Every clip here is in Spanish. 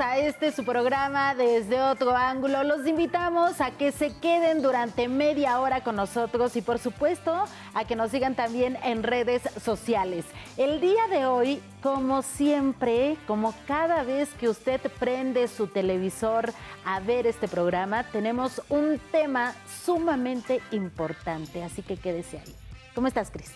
a su programa Desde Otro Ángulo. Los invitamos a que se queden durante media hora con nosotros y por supuesto a que nos sigan también en redes sociales. El día de hoy, como siempre, como cada vez que usted prende su televisor a ver este programa, tenemos un tema sumamente importante, así que quédese ahí. ¿Cómo estás, Cris?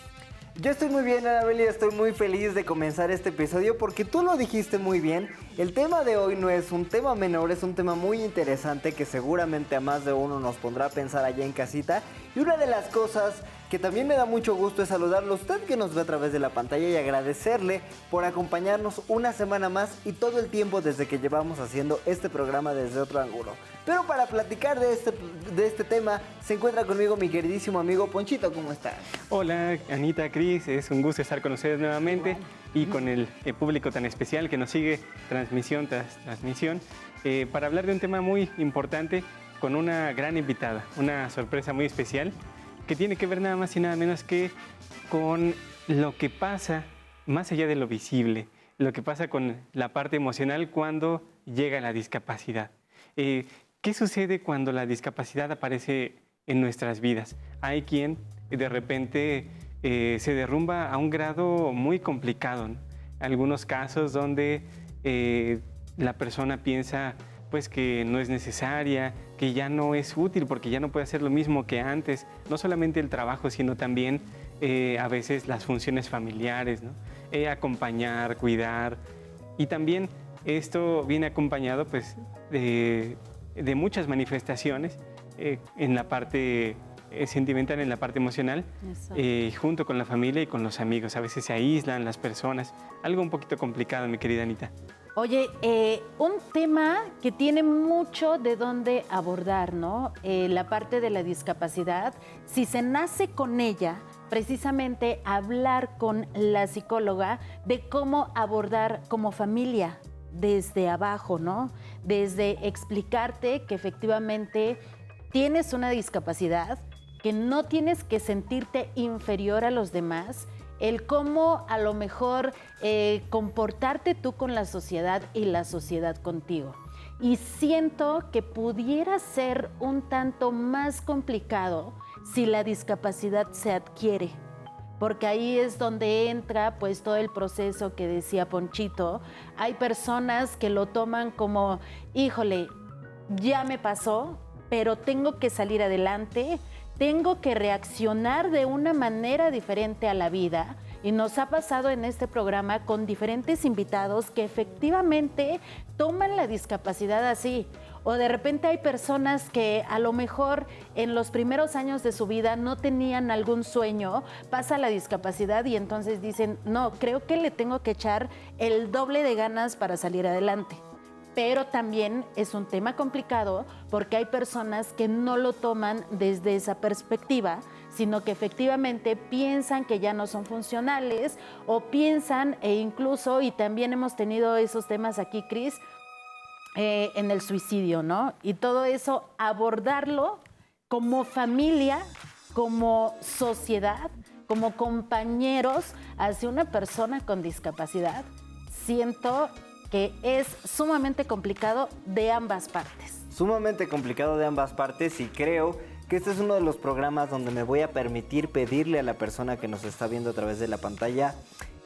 Yo estoy muy bien, Anabel, y estoy muy feliz de comenzar este episodio porque tú lo dijiste muy bien. El tema de hoy no es un tema menor, es un tema muy interesante que seguramente a más de uno nos pondrá a pensar allá en casita. Y una de las cosas que también me da mucho gusto es saludarlo a usted que nos ve a través de la pantalla y agradecerle por acompañarnos una semana más y todo el tiempo desde que llevamos haciendo este programa Desde Otro Ángulo. Pero para platicar de este tema se encuentra conmigo mi queridísimo amigo Ponchito. ¿Cómo estás? Hola, Anita, Cris, es un gusto estar con ustedes nuevamente y con el público tan especial que nos sigue transmisión tras transmisión para hablar de un tema muy importante con una gran invitada, una sorpresa muy especial que tiene que ver nada más y nada menos que con lo que pasa más allá de lo visible, lo que pasa con la parte emocional cuando llega la discapacidad. ¿Qué sucede cuando la discapacidad aparece en nuestras vidas? Hay quien de repente se derrumba a un grado muy complicado, ¿no? Algunos casos donde la persona piensa pues que no es necesaria, que ya no es útil porque ya no puede hacer lo mismo que antes, no solamente el trabajo, sino también a veces las funciones familiares, ¿no? Acompañar, cuidar, y también esto viene acompañado pues de muchas manifestaciones en la parte sentimental, en la parte emocional, junto con la familia y con los amigos. A veces se aíslan las personas, algo un poquito complicado, mi querida Anita. Oye, un tema que tiene mucho de dónde abordar, ¿no? La parte de la discapacidad, si se nace con ella, precisamente hablar con la psicóloga de cómo abordar como familia desde abajo, ¿no? Desde explicarte que efectivamente tienes una discapacidad, que no tienes que sentirte inferior a los demás, el cómo a lo mejor comportarte tú con la sociedad y la sociedad contigo. Y siento que pudiera ser un tanto más complicado si la discapacidad se adquiere, porque ahí es donde entra pues todo el proceso que decía Ponchito. Hay personas que lo toman como, híjole, ya me pasó, pero tengo que salir adelante, tengo que reaccionar de una manera diferente a la vida. Y nos ha pasado en este programa con diferentes invitados que efectivamente toman la discapacidad así. O de repente hay personas que a lo mejor en los primeros años de su vida no tenían algún sueño, pasa la discapacidad y entonces dicen, no, creo que le tengo que echar el doble de ganas para salir adelante. Pero también es un tema complicado porque hay personas que no lo toman desde esa perspectiva, sino que efectivamente piensan que ya no son funcionales o piensan incluso, y también hemos tenido esos temas aquí, Cris, en el suicidio, ¿no? Y todo eso, abordarlo como familia, como sociedad, como compañeros hacia una persona con discapacidad, siento que es sumamente complicado de ambas partes. Sumamente complicado de ambas partes, y creo que este es uno de los programas donde me voy a permitir pedirle a la persona que nos está viendo a través de la pantalla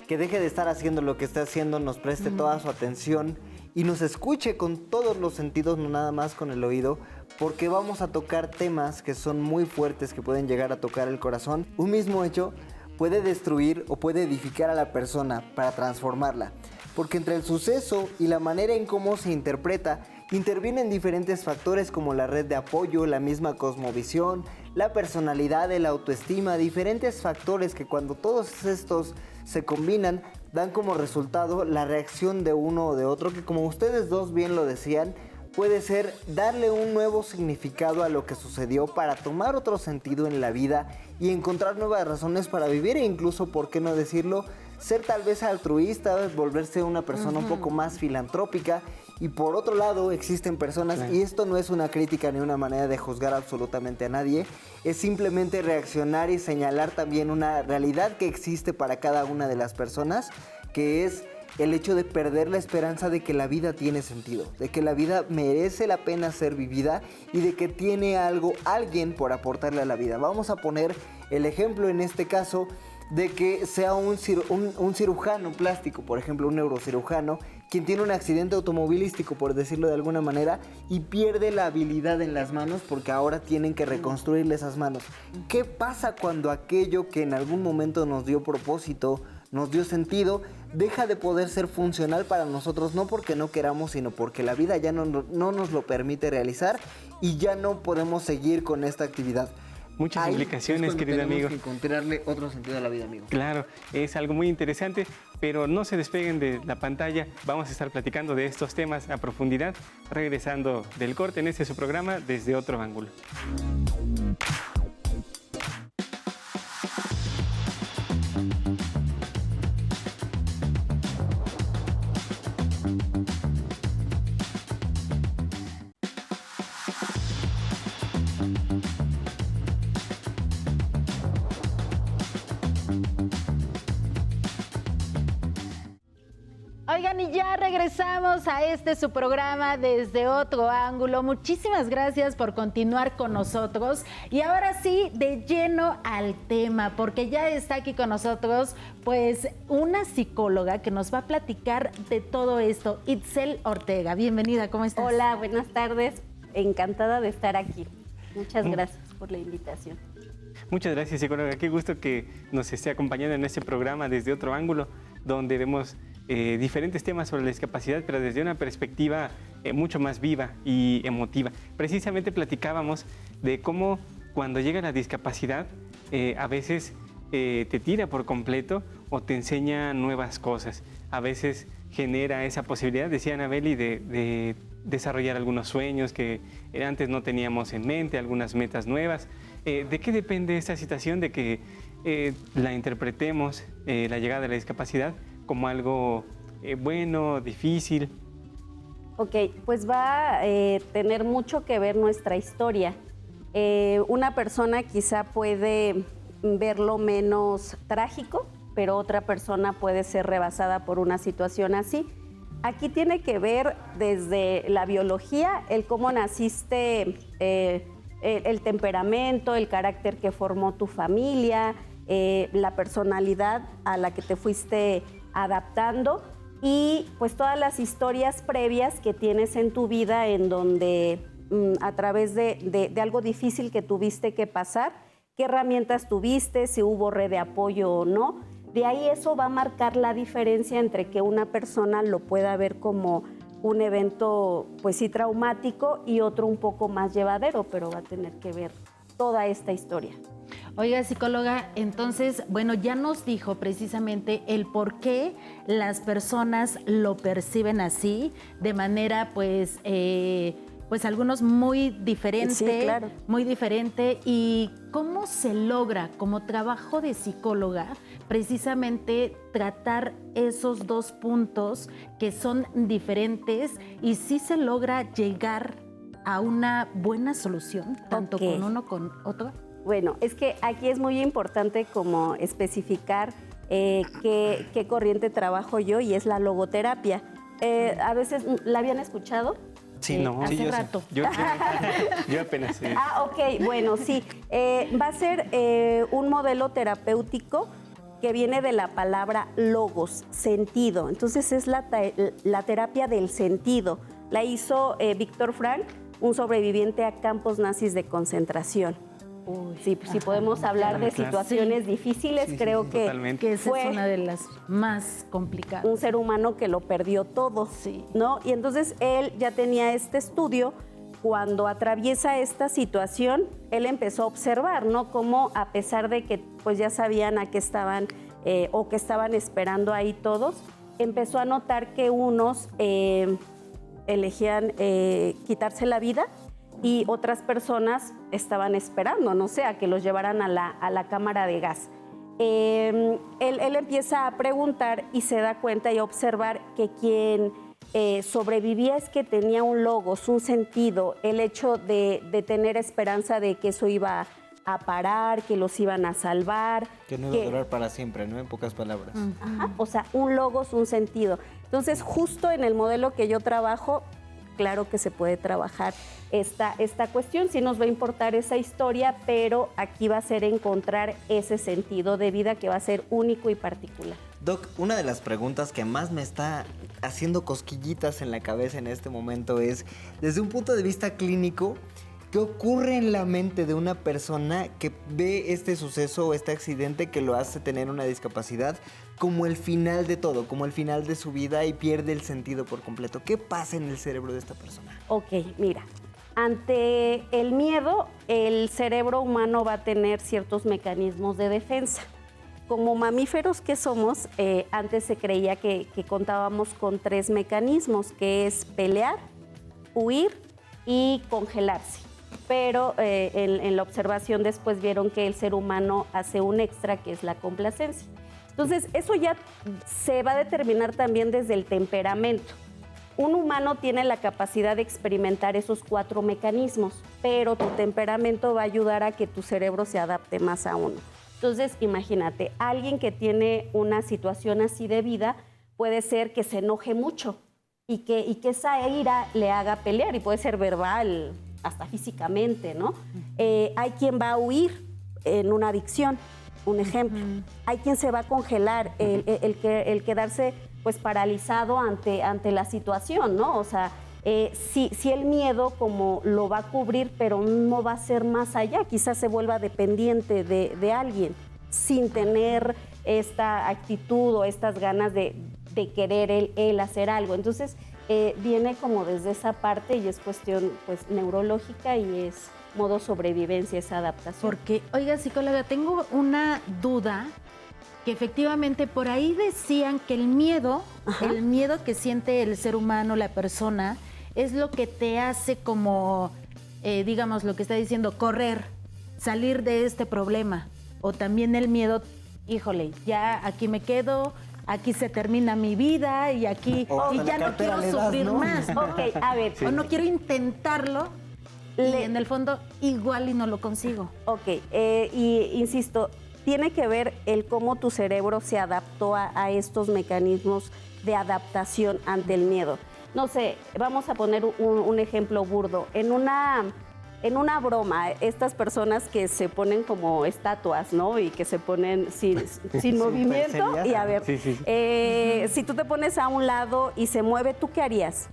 que deje de estar haciendo lo que está haciendo, nos preste toda su atención y nos escuche con todos los sentidos, no nada más con el oído, porque vamos a tocar temas que son muy fuertes, que pueden llegar a tocar el corazón. Un mismo hecho puede destruir o puede edificar a la persona para transformarla, porque entre el suceso y la manera en cómo se interpreta, intervienen diferentes factores como la red de apoyo, la misma cosmovisión, la personalidad, la autoestima, diferentes factores que cuando todos estos se combinan dan como resultado la reacción de uno o de otro, que como ustedes dos bien lo decían, puede ser darle un nuevo significado a lo que sucedió para tomar otro sentido en la vida y encontrar nuevas razones para vivir, e incluso, ¿por qué no decirlo?, ser tal vez altruista, volverse una persona un poco más filantrópica. Y por otro lado existen personas, y esto no es una crítica ni una manera de juzgar absolutamente a nadie, es simplemente reaccionar y señalar también una realidad que existe para cada una de las personas, que es el hecho de perder la esperanza de que la vida tiene sentido, de que la vida merece la pena ser vivida y de que tiene alguien por aportarle a la vida. Vamos a poner el ejemplo en este caso de que sea un cirujano plástico, por ejemplo, un neurocirujano, quien tiene un accidente automovilístico, por decirlo de alguna manera, y pierde la habilidad en las manos porque ahora tienen que reconstruirle esas manos. ¿Qué pasa cuando aquello que en algún momento nos dio propósito, nos dio sentido, deja de poder ser funcional para nosotros, no porque no queramos, sino porque la vida ya no nos lo permite realizar y ya no podemos seguir con esta actividad? Muchas implicaciones, querido amigo. Tenemos que encontrarle otro sentido a la vida, amigo. Claro, es algo muy interesante, pero no se despeguen de la pantalla. Vamos a estar platicando de estos temas a profundidad, regresando del corte en este su programa Desde Otro Ángulo. Oigan, y ya regresamos a su programa Desde Otro Ángulo. Muchísimas gracias por continuar con nosotros. Y ahora sí, de lleno al tema, porque ya está aquí con nosotros, pues, una psicóloga que nos va a platicar de todo esto, Itzel Ortega. Bienvenida, ¿cómo estás? Hola, buenas tardes. Encantada de estar aquí. Muchas gracias por la invitación. Muchas gracias, psicóloga. Qué gusto que nos esté acompañando en este programa Desde Otro Ángulo, donde vemos diferentes temas sobre la discapacidad, pero desde una perspectiva mucho más viva y emotiva. Precisamente platicábamos de cómo cuando llega la discapacidad a veces te tira por completo o te enseña nuevas cosas. A veces genera esa posibilidad, decía Anabeli, de desarrollar algunos sueños que antes no teníamos en mente, algunas metas nuevas. ¿De qué depende esta situación de que la interpretemos, la llegada de la discapacidad, como algo bueno, difícil? Ok, pues va a tener mucho que ver nuestra historia. Una persona quizá puede verlo menos trágico, pero otra persona puede ser rebasada por una situación así. Aquí tiene que ver desde la biología, el cómo naciste, el temperamento, el carácter que formó tu familia, la personalidad a la que te fuiste adaptando y pues todas las historias previas que tienes en tu vida en donde a través de algo difícil que tuviste que pasar, qué herramientas tuviste, si hubo red de apoyo o no. De ahí eso va a marcar la diferencia entre que una persona lo pueda ver como un evento pues sí traumático y otro un poco más llevadero, pero va a tener que ver toda esta historia. Oiga, psicóloga, entonces, bueno, ya nos dijo precisamente el por qué las personas lo perciben así, de manera, pues algunos muy diferente. Sí, claro. Muy diferente. ¿Y cómo se logra, como trabajo de psicóloga, precisamente tratar esos dos puntos que son diferentes y sí se logra llegar a una buena solución, tanto con uno como con otro? Bueno, es que aquí es muy importante como especificar qué corriente trabajo yo y es la logoterapia. A veces, ¿la habían escuchado? Sí, no. Hace Sí, rato. Yo apenas. Ok, bueno, sí. Va a ser un modelo terapéutico que viene de la palabra logos, sentido. Entonces es la terapia del sentido. La hizo Víctor Frank, un sobreviviente a campos nazis de concentración. Uy, sí, si podemos hablar de claro. situaciones difíciles, creo que totalmente. que esa fue es una de las más complicadas. un ser humano que lo perdió todo, Sí. ¿no? Y entonces él ya tenía este estudio. Cuando atraviesa esta situación, él empezó a observar, ¿no? Cómo a pesar de que pues ya sabían a qué estaban o que estaban esperando ahí todos, empezó a notar que unos elegían quitarse la vida y otras personas estaban esperando, no sé, a que los llevaran a la cámara de gas. Él empieza a preguntar y se da cuenta y a observar que quien sobrevivía es que tenía un logos, un sentido, el hecho de tener esperanza de que eso iba a parar, que los iban a salvar. Que no iba a durar para siempre, ¿no? En pocas palabras. Ajá, o sea, un logos, un sentido. Entonces, justo en el modelo que yo trabajo, claro que se puede trabajar esta cuestión. Sí nos va a importar esa historia, pero aquí va a ser encontrar ese sentido de vida que va a ser único y particular. Doc, una de las preguntas que más me está haciendo cosquillitas en la cabeza en este momento es, desde un punto de vista clínico, ¿qué ocurre en la mente de una persona que ve este suceso o este accidente que lo hace tener una discapacidad como el final de todo, como el final de su vida y pierde el sentido por completo? ¿Qué pasa en el cerebro de esta persona? Ok, mira, ante el miedo, el cerebro humano va a tener ciertos mecanismos de defensa. Como mamíferos que somos, antes se creía que contábamos con 3 mecanismos, que es pelear, huir y congelarse. Pero en la observación después vieron que el ser humano hace un extra, que es la complacencia. Entonces, eso ya se va a determinar también desde el temperamento. Un humano tiene la capacidad de experimentar esos 4 mecanismos, pero tu temperamento va a ayudar a que tu cerebro se adapte más a uno. Entonces, imagínate, alguien que tiene una situación así de vida puede ser que se enoje mucho y que esa ira le haga pelear, y puede ser verbal, hasta físicamente, ¿no? Hay quien va a huir en una adicción, un ejemplo. Hay quien se va a congelar, el quedarse pues paralizado ante la situación, ¿no? O sea, si el miedo como lo va a cubrir, pero no va a ser más allá, quizás se vuelva dependiente de alguien, sin tener esta actitud o estas ganas de querer él hacer algo. Entonces, viene como desde esa parte y es cuestión pues neurológica y es modo sobrevivencia, esa adaptación. Porque, oiga, psicóloga, tengo una duda, que efectivamente por ahí decían que el miedo que siente el ser humano, la persona, es lo que te hace como, digamos, lo que está diciendo, correr, salir de este problema. O también el miedo, híjole, ya aquí me quedo, aquí se termina mi vida y aquí y ya no quiero sufrir más. Ok, a ver. O no quiero intentarlo y en el fondo igual y no lo consigo. Ok, y insisto, tiene que ver el cómo tu cerebro se adaptó a estos mecanismos de adaptación ante el miedo. No sé, vamos a poner un ejemplo burdo. En una broma, estas personas que se ponen como estatuas, ¿no? Y que se ponen sin movimiento. Y a ver, si tú te pones a un lado y se mueve, ¿tú qué harías?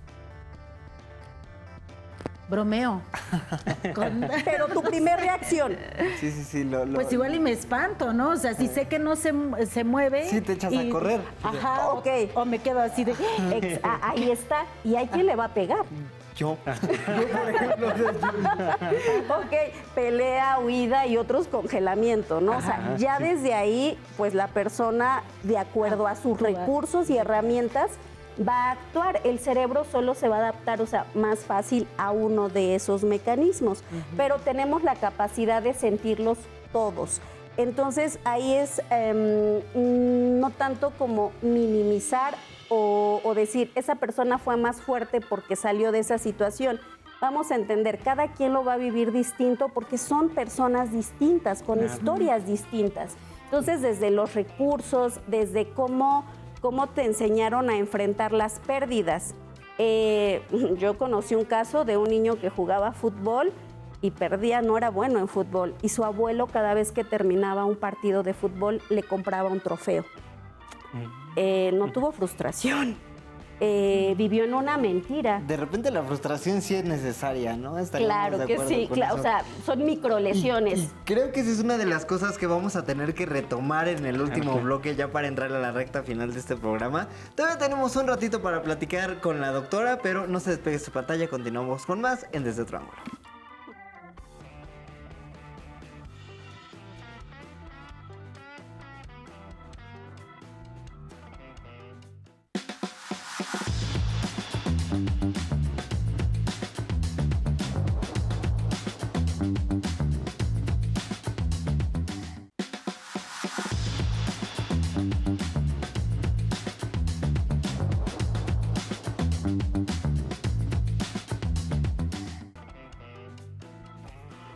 Bromeo. Pero tu primera reacción. Sí. Pues igual y me espanto, ¿no? O sea, si sé que no se mueve. Sí, te echas a correr. Ajá, Ok. O me quedo así de... Ahí está. ¿Y hay quien le va a pegar? Yo, por ejemplo. Ok, pelea, huida y otros congelamiento, ¿no? O sea, ya desde ahí, pues la persona, de acuerdo a sus recursos y herramientas, va a actuar. El cerebro solo se va a adaptar, o sea, más fácil a uno de esos mecanismos, pero tenemos la capacidad de sentirlos todos. Entonces, ahí es no tanto como minimizar o decir, esa persona fue más fuerte porque salió de esa situación. Vamos a entender, cada quien lo va a vivir distinto porque son personas distintas, con historias distintas. Entonces, desde los recursos, desde cómo te enseñaron a enfrentar las pérdidas. Yo conocí un caso de un niño que jugaba fútbol y perdía, no era bueno en fútbol, y su abuelo cada vez que terminaba un partido de fútbol le compraba un trofeo. No tuvo frustración, vivió en una mentira. De repente la frustración sí es necesaria, ¿no? Claro que sí, claro, o sea, son microlesiones. Y creo que esa es una de las cosas que vamos a tener que retomar en el último bloque ya para entrar a la recta final de este programa. Todavía tenemos un ratito para platicar con la doctora, pero no se despegue su pantalla, continuamos con más en Desde Otro Ángulo.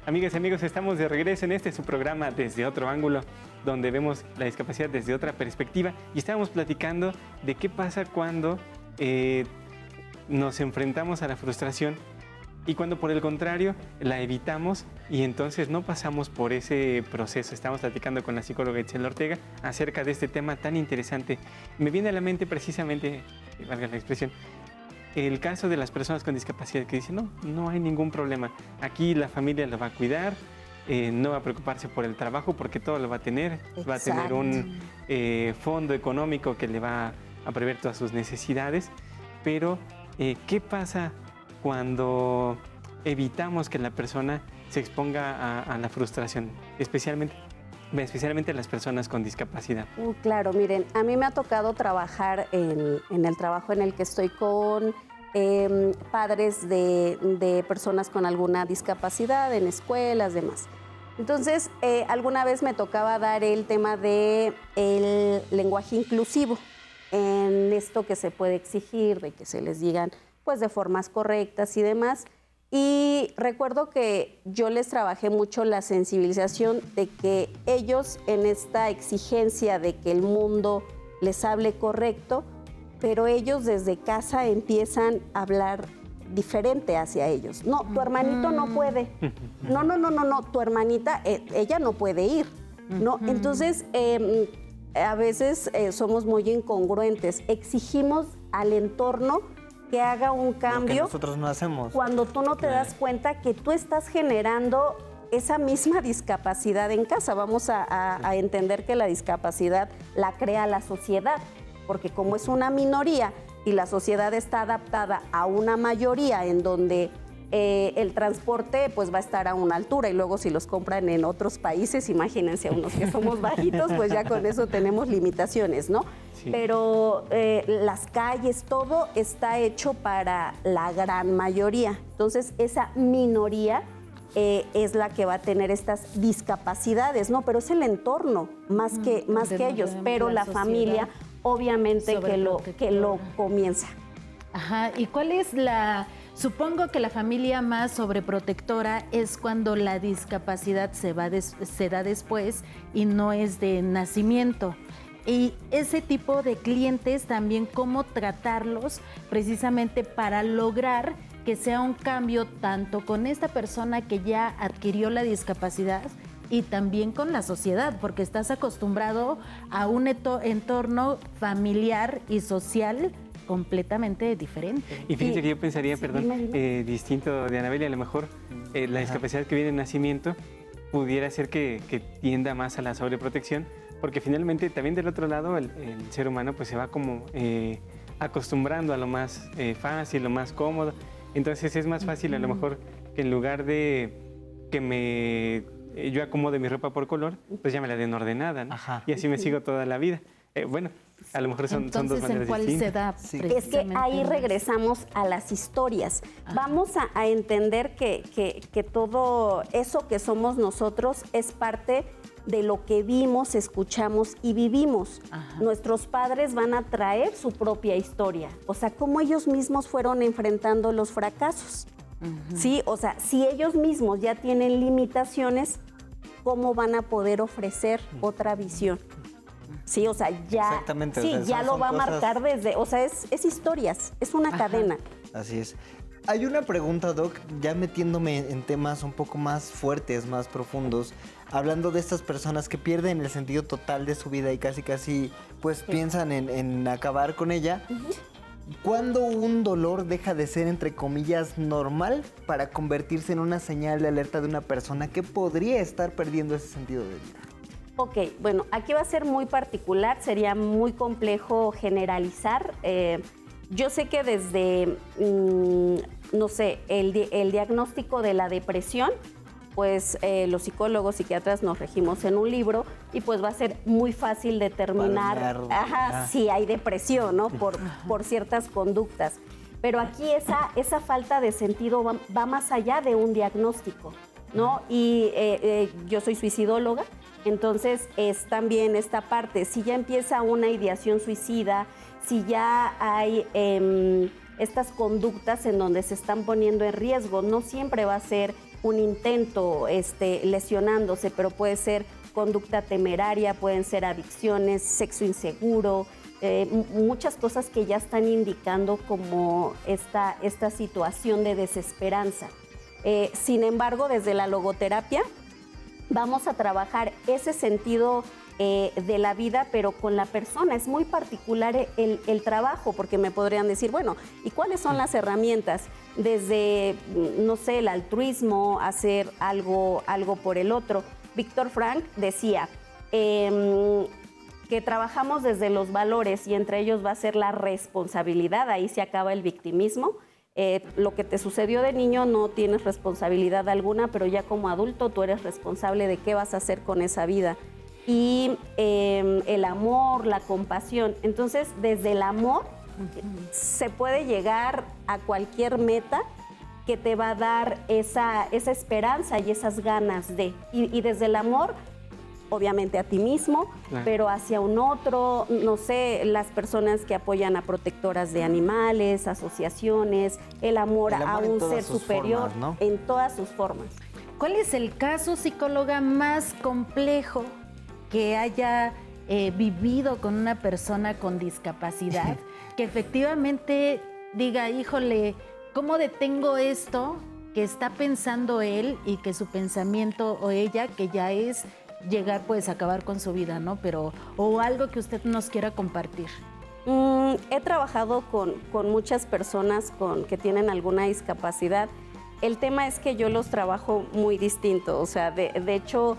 Amigas y amigos, estamos de regreso en su programa Desde Otro Ángulo, donde vemos la discapacidad desde otra perspectiva y estábamos platicando de qué pasa cuando nos enfrentamos a la frustración y cuando por el contrario la evitamos y entonces no pasamos por ese proceso. Estamos platicando con la psicóloga Itzel Ortega acerca de este tema tan interesante. Me viene a la mente precisamente, valga la expresión, el caso de las personas con discapacidad que dicen, no hay ningún problema, aquí la familia lo va a cuidar, no va a preocuparse por el trabajo porque todo lo va a tener. Exacto. Va a tener un fondo económico que le va a prever todas sus necesidades, pero ¿qué pasa cuando evitamos que la persona se exponga a la frustración, especialmente las personas con discapacidad? Claro, miren, a mí me ha tocado trabajar en el trabajo en el que estoy con padres de personas con alguna discapacidad, en escuelas, demás. Entonces, alguna vez me tocaba dar el tema del lenguaje inclusivo, en esto que se puede exigir, de que se les digan pues de formas correctas y demás. Y recuerdo que yo les trabajé mucho la sensibilización de que ellos en esta exigencia de que el mundo les hable correcto, pero ellos desde casa empiezan a hablar diferente hacia ellos. No, tu hermanito no puede. No, tu hermanita, ella no puede ir. ¿No? Entonces, a veces somos muy incongruentes. Exigimos al entorno que haga un cambio. Que nosotros no hacemos. Cuando tú no te das cuenta que tú estás generando esa misma discapacidad en casa. Vamos a entender que la discapacidad la crea la sociedad, porque como es una minoría y la sociedad está adaptada a una mayoría en donde el transporte pues va a estar a una altura y luego si los compran en otros países, imagínense a unos que somos bajitos, pues ya con eso tenemos limitaciones, ¿no? Sí. Pero las calles, todo está hecho para la gran mayoría. Entonces esa minoría es la que va a tener estas discapacidades, ¿no? Pero es el entorno más que ellos, pero la familia obviamente que lo comienza. Ajá, ¿y cuál es supongo que la familia más sobreprotectora es cuando la discapacidad se da después y no es de nacimiento? Y ese tipo de clientes también, ¿cómo tratarlos precisamente para lograr que sea un cambio tanto con esta persona que ya adquirió la discapacidad y también con la sociedad? Porque estás acostumbrado a un entorno familiar y social completamente diferente. Y fíjense que yo pensaría, distinto de Anabeli, a lo mejor la discapacidad que viene de nacimiento pudiera ser que tienda más a la sobreprotección, porque finalmente también del otro lado el ser humano pues se va como acostumbrando a lo más fácil, lo más cómodo. Entonces es más fácil a lo mejor que en lugar de que yo acomode mi ropa por color, pues ya me la den ordenada, ¿no? Y así me sigo toda la vida. Bueno, a lo mejor son dos maneras ¿en cuál distintas. se da? Es que ahí regresamos a las historias. Vamos a entender que todo eso que somos nosotros es parte de lo que vimos, escuchamos y vivimos. Nuestros padres van a traer su propia historia, o sea, cómo ellos mismos fueron enfrentando los fracasos. ¿Sí? O sea, si ellos mismos ya tienen limitaciones, ¿cómo van a poder ofrecer otra visión? Sí, o sea, ya, exactamente, sí, o sea, ya lo va a marcar desde, o sea, es historias, es una cadena. Así es. Hay una pregunta, Doc, ya metiéndome en temas un poco más fuertes, más profundos, hablando de estas personas que pierden el sentido total de su vida y casi pues piensan en acabar con ella. ¿Cuándo un dolor deja de ser, entre comillas, normal para convertirse en una señal de alerta de una persona que podría estar perdiendo ese sentido de vida? Ok, bueno, aquí va a ser muy particular, sería muy complejo generalizar. Yo sé que desde, no sé, el diagnóstico de la depresión, pues los psicólogos, psiquiatras nos regimos en un libro y pues va a ser muy fácil determinar si hay depresión, ¿no? Por ciertas conductas. Pero aquí esa falta de sentido va más allá de un diagnóstico, ¿no? Y yo soy suicidóloga, entonces es también esta parte, si ya empieza una ideación suicida, si ya hay estas conductas en donde se están poniendo en riesgo, no siempre va a ser un intento lesionándose, pero puede ser conducta temeraria, pueden ser adicciones, sexo inseguro, muchas cosas que ya están indicando como esta situación de desesperanza. Sin embargo, desde la logoterapia vamos a trabajar ese sentido de la vida, pero con la persona. Es muy particular el trabajo, porque me podrían decir, bueno, ¿y cuáles son las herramientas? Desde, no sé, el altruismo, hacer algo por el otro. Víctor Frank decía que trabajamos desde los valores y entre ellos va a ser la responsabilidad, ahí se acaba el victimismo. Lo que te sucedió de niño no tienes responsabilidad alguna, pero ya como adulto tú eres responsable de qué vas a hacer con esa vida. Y el amor, la compasión. Entonces, desde el amor se puede llegar a cualquier meta que te va a dar esa esperanza y esas ganas de. Y desde el amor, obviamente a ti mismo, claro, pero hacia un otro, no sé, las personas que apoyan a protectoras de animales, asociaciones, el amor a un ser superior, formas, ¿no? En todas sus formas. ¿Cuál es el caso, psicóloga, más complejo que haya vivido con una persona con discapacidad, que efectivamente diga, híjole, ¿cómo detengo esto que está pensando él y que su pensamiento o ella, que ya es llegar, pues, a acabar con su vida, ¿no? Pero, o algo que usted nos quiera compartir. He trabajado con muchas personas que tienen alguna discapacidad. El tema es que yo los trabajo muy distinto, o sea, de hecho,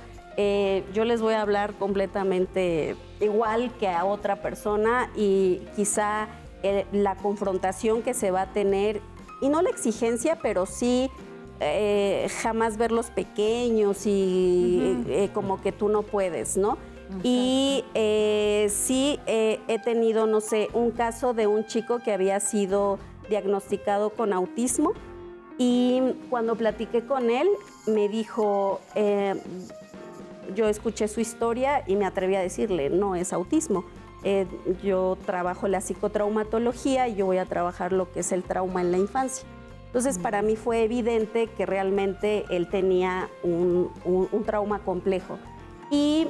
yo les voy a hablar completamente igual que a otra persona y quizá la confrontación que se va a tener, y no la exigencia, pero sí jamás verlos pequeños y como que tú no puedes, ¿no? Y sí he tenido, no sé, un caso de un chico que había sido diagnosticado con autismo y cuando platiqué con él me dijo... yo escuché su historia y me atreví a decirle, no es autismo. Yo trabajo la psicotraumatología y yo voy a trabajar lo que es el trauma en la infancia. Entonces, para mí fue evidente que realmente él tenía un trauma complejo. Y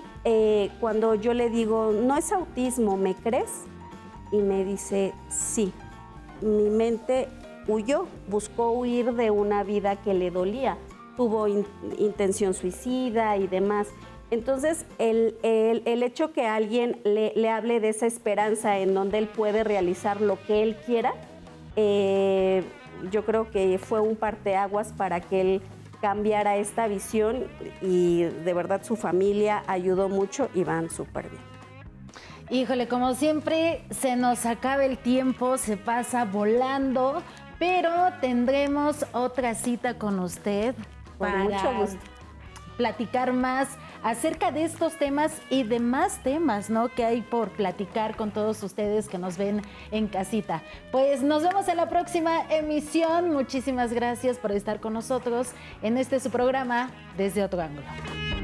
cuando yo le digo, no es autismo, ¿me crees? Y me dice, sí. Mi mente huyó, buscó huir de una vida que le dolía. Tuvo intención suicida y demás. Entonces, el hecho que alguien le hable de esa esperanza en donde él puede realizar lo que él quiera, yo creo que fue un parteaguas para que él cambiara esta visión y de verdad su familia ayudó mucho y van súper bien. Híjole, como siempre, se nos acaba el tiempo, se pasa volando, pero tendremos otra cita con usted para mucho gusto platicar más acerca de estos temas y de más temas, ¿no?, que hay por platicar con todos ustedes que nos ven en casita. Pues nos vemos en la próxima emisión. Muchísimas gracias por estar con nosotros en su programa Desde Otro Ángulo.